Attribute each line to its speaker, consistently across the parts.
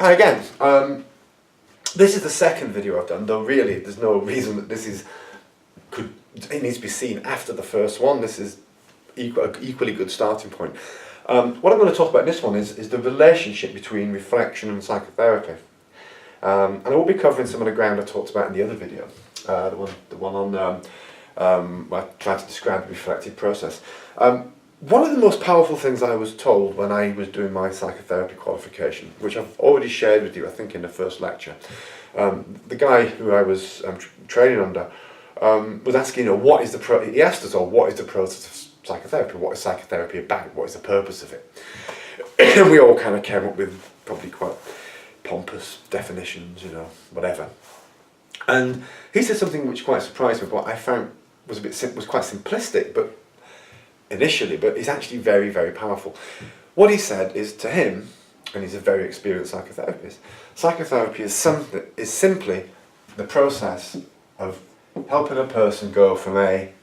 Speaker 1: Hi again. This is the second video I've done, though really there's no reason that it needs to be seen after the first one. This is equally good starting point. What I'm going to talk about in this one is the relationship between reflection and psychotherapy. And I will be covering some of the ground I talked about in the other video, the one on where I tried to describe the reflective process. One of the most powerful things I was told when I was doing my psychotherapy qualification, which I've already shared with you, I think in the first lecture, the guy who I was training under was asking, what is he asked us all, what is the process of psychotherapy? What is psychotherapy about? What is the purpose of it? And we all kind of came up with probably quite pompous definitions, whatever. And he said something which quite surprised me, but I found was quite simplistic, but it's actually very, very powerful. What he said is, to him, and he's a very experienced psychotherapist, psychotherapy is simply the process of helping a person go from A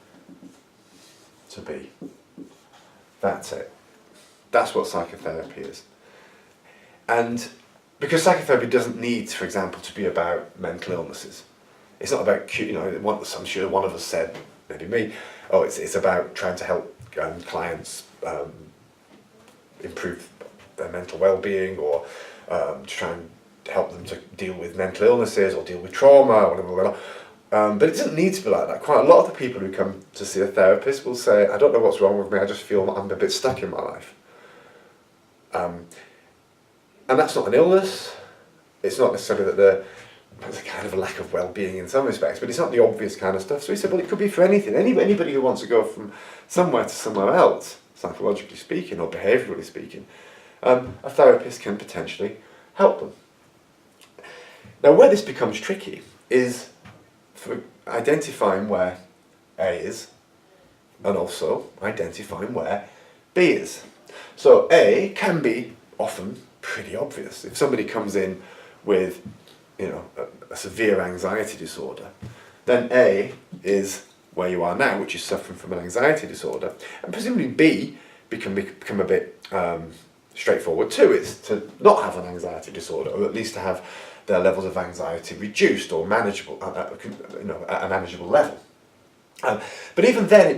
Speaker 1: to B. That's it. That's what psychotherapy is. And because psychotherapy doesn't need, for example, to be about mental illnesses. It's not about, I'm sure one of us said, maybe me, it's about trying to help clients improve their mental well-being, or to try and help them to deal with mental illnesses or deal with trauma or whatever. But it doesn't need to be like that. Quite a lot of the people who come to see a therapist will say, I don't know what's wrong with me, I just feel I'm a bit stuck in my life. And that's not an illness. It's not necessarily that there's a kind of a lack of well-being in some respects, but it's not the obvious kind of stuff. So he said, well, it could be for anything. Anybody who wants to go from somewhere to somewhere else, psychologically speaking or behaviourally speaking, a therapist can potentially help them. Now, where this becomes tricky is for identifying where A is, and also identifying where B is. So A can be often pretty obvious. If somebody comes in with a severe anxiety disorder, then A is where you are now, which is suffering from an anxiety disorder, and presumably B become a bit straightforward too. It's to not have an anxiety disorder, or at least to have their levels of anxiety reduced or manageable, at a manageable level. But even then,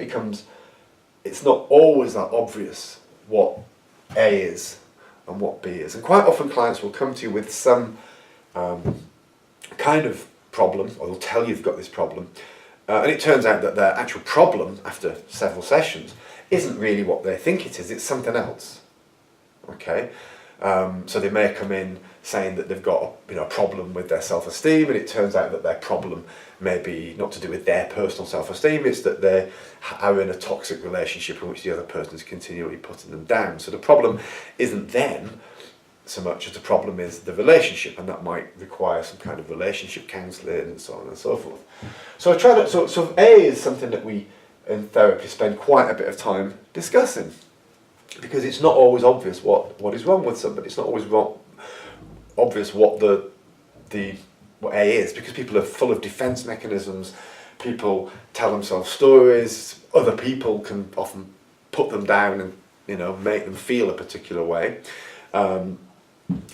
Speaker 1: it's not always that obvious what A is and what B is, and quite often clients will come to you with some kind of problem, or they'll tell you you've got this problem, and it turns out that their actual problem after several sessions isn't really what they think it is, it's something else. Okay, so they may come in saying that they've got a problem with their self-esteem, and it turns out that their problem may be not to do with their personal self-esteem, it's that they are in a toxic relationship in which the other person is continually putting them down. So the problem isn't them so much as the problem is the relationship, and that might require some kind of relationship counselling and so on and so forth. So so A is something that we in therapy spend quite a bit of time discussing, because it's not always obvious what is wrong with somebody. It's not always obvious what what A is, because people are full of defense mechanisms. People tell themselves stories. Other people can often put them down and make them feel a particular way.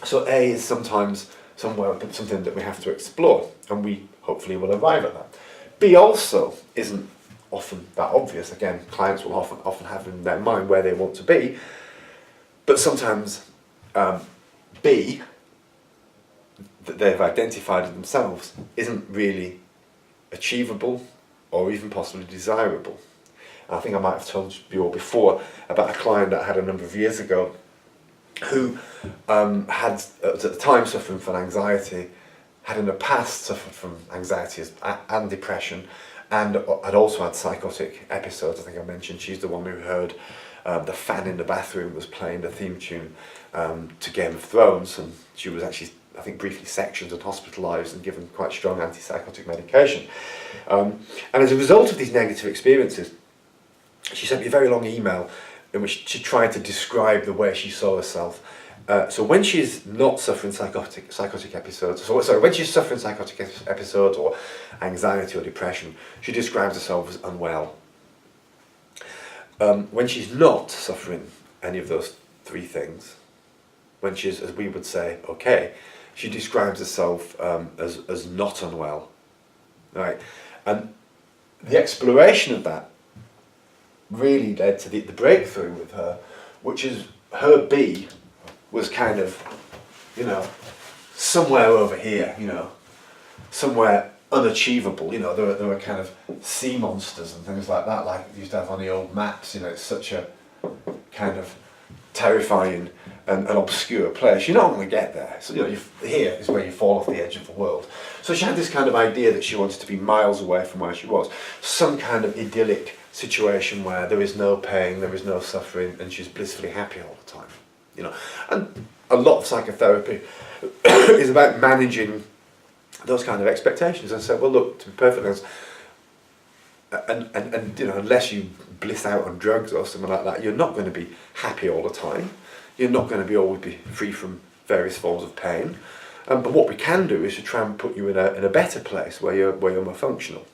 Speaker 1: So A is sometimes something that we have to explore, and we hopefully will arrive at that. B also isn't often that obvious. Again, clients will often have in their mind where they want to be, but sometimes B, that they've identified in themselves, isn't really achievable or even possibly desirable. I think I might have told you all before about a client that I had a number of years ago who was at the time suffering from anxiety, had in the past suffered from anxiety and depression, and had also had psychotic episodes. I think I mentioned she's the one who heard the fan in the bathroom was playing the theme tune to Game of Thrones, and she was actually, I think, briefly sectioned and hospitalised and given quite strong antipsychotic medication. And as a result of these negative experiences, she sent me a very long email in which she tried to describe the way she saw herself. So when she's not suffering psychotic episodes, when she's suffering psychotic episodes or anxiety or depression, she describes herself as unwell. When she's not suffering any of those three things, when she's, as we would say, okay, she describes herself as not unwell, right? And the exploration of that really led to the breakthrough with her, which is her B was kind of, you know, somewhere over here, you know, somewhere unachievable. You know, there were kind of sea monsters and things like that, like you used to have on the old maps. You know, it's such a kind of terrifying and an obscure place. You're not going to get there. So, you know, here is where you fall off the edge of the world. So she had this kind of idea that she wanted to be miles away from where she was. Some kind of idyllic situation where there is no pain, there is no suffering, and she's blissfully happy all the time. You know, and a lot of psychotherapy is about managing those kind of expectations and say, well, look, to be perfectly honest, and you know, unless you bliss out on drugs or something like that, you're not going to be happy all the time. You're not going to always be free from various forms of pain. But what we can do is to try and put you in a better place where you're more functional.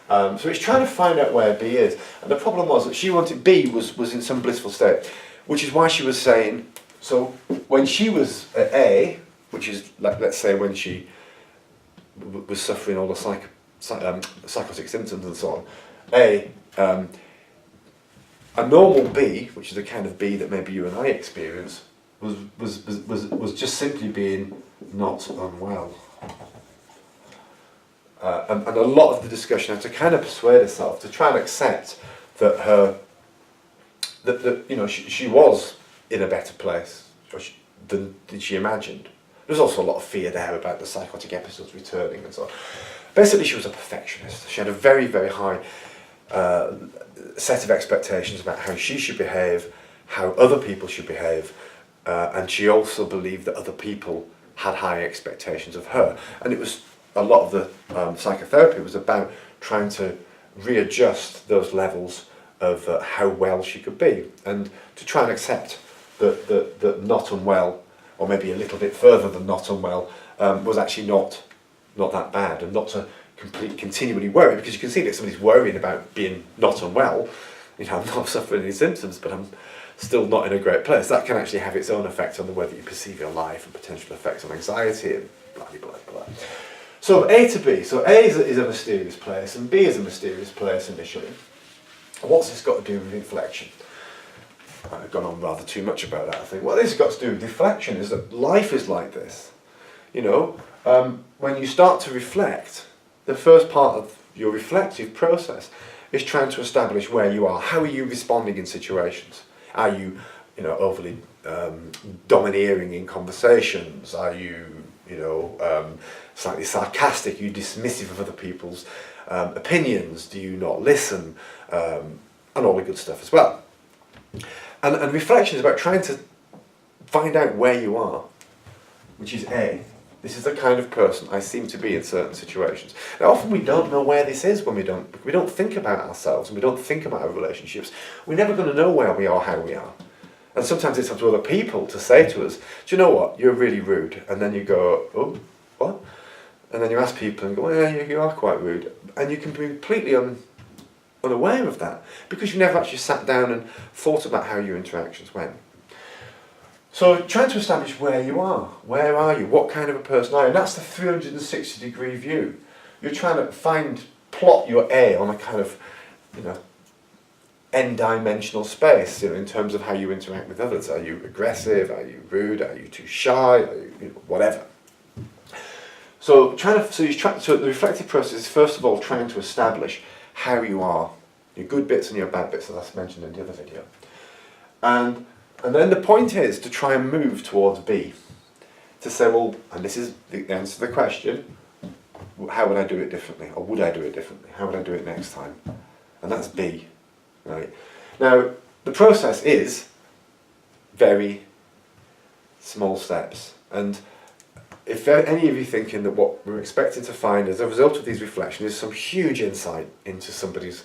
Speaker 1: So it's trying to find out where B is. And the problem was that she wanted B was in some blissful state, which is why she was saying, so when she was at A, which is like, let's say when she was suffering all the psychotic symptoms and so on, a normal B, which is the kind of B that maybe you and I experience, was just simply being not unwell. And a lot of the discussion had to kind of persuade herself to try and accept that that you know, she was in a better place than she imagined. There was also a lot of fear there about the psychotic episodes returning and so on. Basically, she was a perfectionist. She had a very, very high set of expectations about how she should behave, how other people should behave, and she also believed that other people had high expectations of her. And it was a lot of the psychotherapy was about trying to readjust those levels of how well she could be, and to try and accept that not unwell, or maybe a little bit further than not unwell, was actually not that bad, and not to continually worry, because you can see that somebody's worrying about being not unwell. You know, I'm not suffering any symptoms, but I'm still not in a great place. That can actually have its own effect on the way that you perceive your life, and potential effects on anxiety and blah blah blah blah. So A to B. So A is a mysterious place, and B is a mysterious place initially. What's this got to do with inflection? I've gone on rather too much about that, I think. What this has got to do with deflection is that life is like this. You know, when you start to reflect, the first part of your reflective process is trying to establish where you are. How are you responding in situations? Are you, you know, overly domineering in conversations? Are you, you know, slightly sarcastic? Are you dismissive of other people's opinions? Do you not listen? And all the good stuff as well. And reflection is about trying to find out where you are, which is A. This is the kind of person I seem to be in certain situations. Now, often we don't know where this is when we don't think about ourselves, and we don't think about our relationships. We're never going to know where we are, how we are. And sometimes it's up to other people to say to us, do you know what, you're really rude. And then you go, oh, what? And then you ask people and go, well, yeah, you are quite rude. And you can be completely unaware of that, because you never actually sat down and thought about how your interactions went. So trying to establish where you are. Where are you? What kind of a person are you? And that's the 360-degree view. You're trying to plot your A on a kind of, you know, n-dimensional space, you know, in terms of how you interact with others. Are you aggressive? Are you rude? Are you too shy? Are you, you know, whatever. So the reflective process is first of all trying to establish how you are, your good bits and your bad bits, as I mentioned in the other video. And then the point is to try and move towards B. To say, well, and this is the answer to the question, how would I do it differently? Or would I do it differently? How would I do it next time? And that's B. Right? Now, the process is very small steps. And if any of you thinking that what we're expecting to find as a result of these reflections is some huge insight into somebody's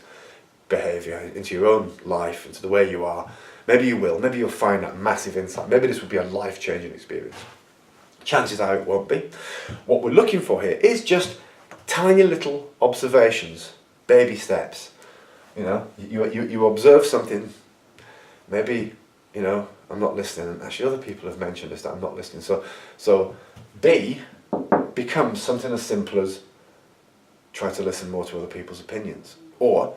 Speaker 1: behaviour, into your own life, into the way you are, maybe you will. Maybe you'll find that massive insight. Maybe this will be a life-changing experience. Chances are it won't be. What we're looking for here is just tiny little observations, baby steps. You know, you observe something, maybe you know, I'm not listening. And actually other people have mentioned this, that I'm not listening. So B becomes something as simple as try to listen more to other people's opinions, or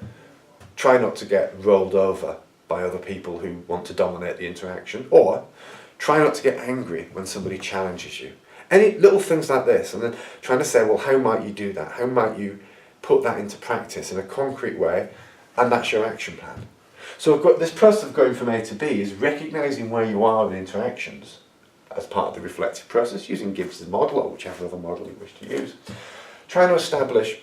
Speaker 1: try not to get rolled over by other people who want to dominate the interaction, or try not to get angry when somebody challenges you. Any little things like this, and then trying to say, well, how might you do that? How might you put that into practice in a concrete way? And that's your action plan. So this process of going from A to B is recognising where you are in interactions as part of the reflective process, using Gibbs' model or whichever other model you wish to use. Trying to establish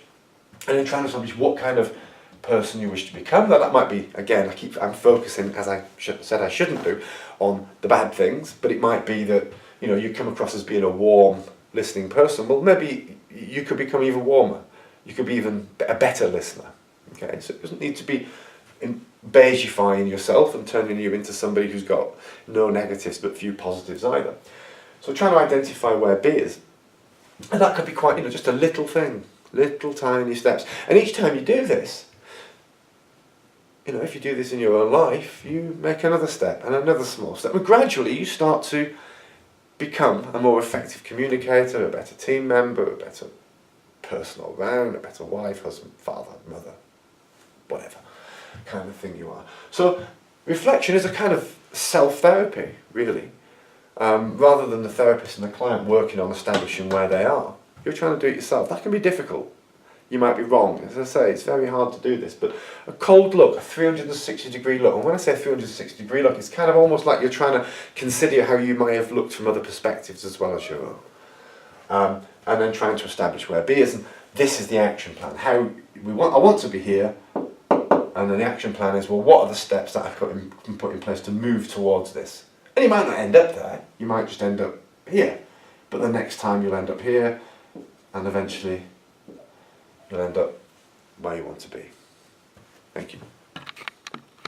Speaker 1: what kind of person you wish to become. Now that might be, again, I'm focusing, as I said I shouldn't do, on the bad things, but it might be that, you know, you come across as being a warm, listening person. Well, maybe you could become even warmer. You could be even a better listener. Okay, so it doesn't need to be beigifying yourself and turning you into somebody who's got no negatives but few positives either. So trying to identify where B is, and that could be quite, you know, just a little thing, little tiny steps. And each time you do this, you know, if you do this in your own life, you make another step and another small step, and gradually you start to become a more effective communicator, a better team member, a better person all round, a better wife, husband, father, mother, whatever kind of thing you are. So reflection is a kind of self-therapy, really. Rather than the therapist and the client working on establishing where they are, you're trying to do it yourself. That can be difficult. You might be wrong. As I say, it's very hard to do this, but a cold look, a 360-degree look, and when I say 360-degree look, it's kind of almost like you're trying to consider how you may have looked from other perspectives as well as your own. And then trying to establish where B is, and this is the action plan. I want to be here, and then the action plan is, well, what are the steps that I can put in place to move towards this? And you might not end up there, you might just end up here, but the next time you'll end up here, and eventually you'll end up where you want to be. Thank you.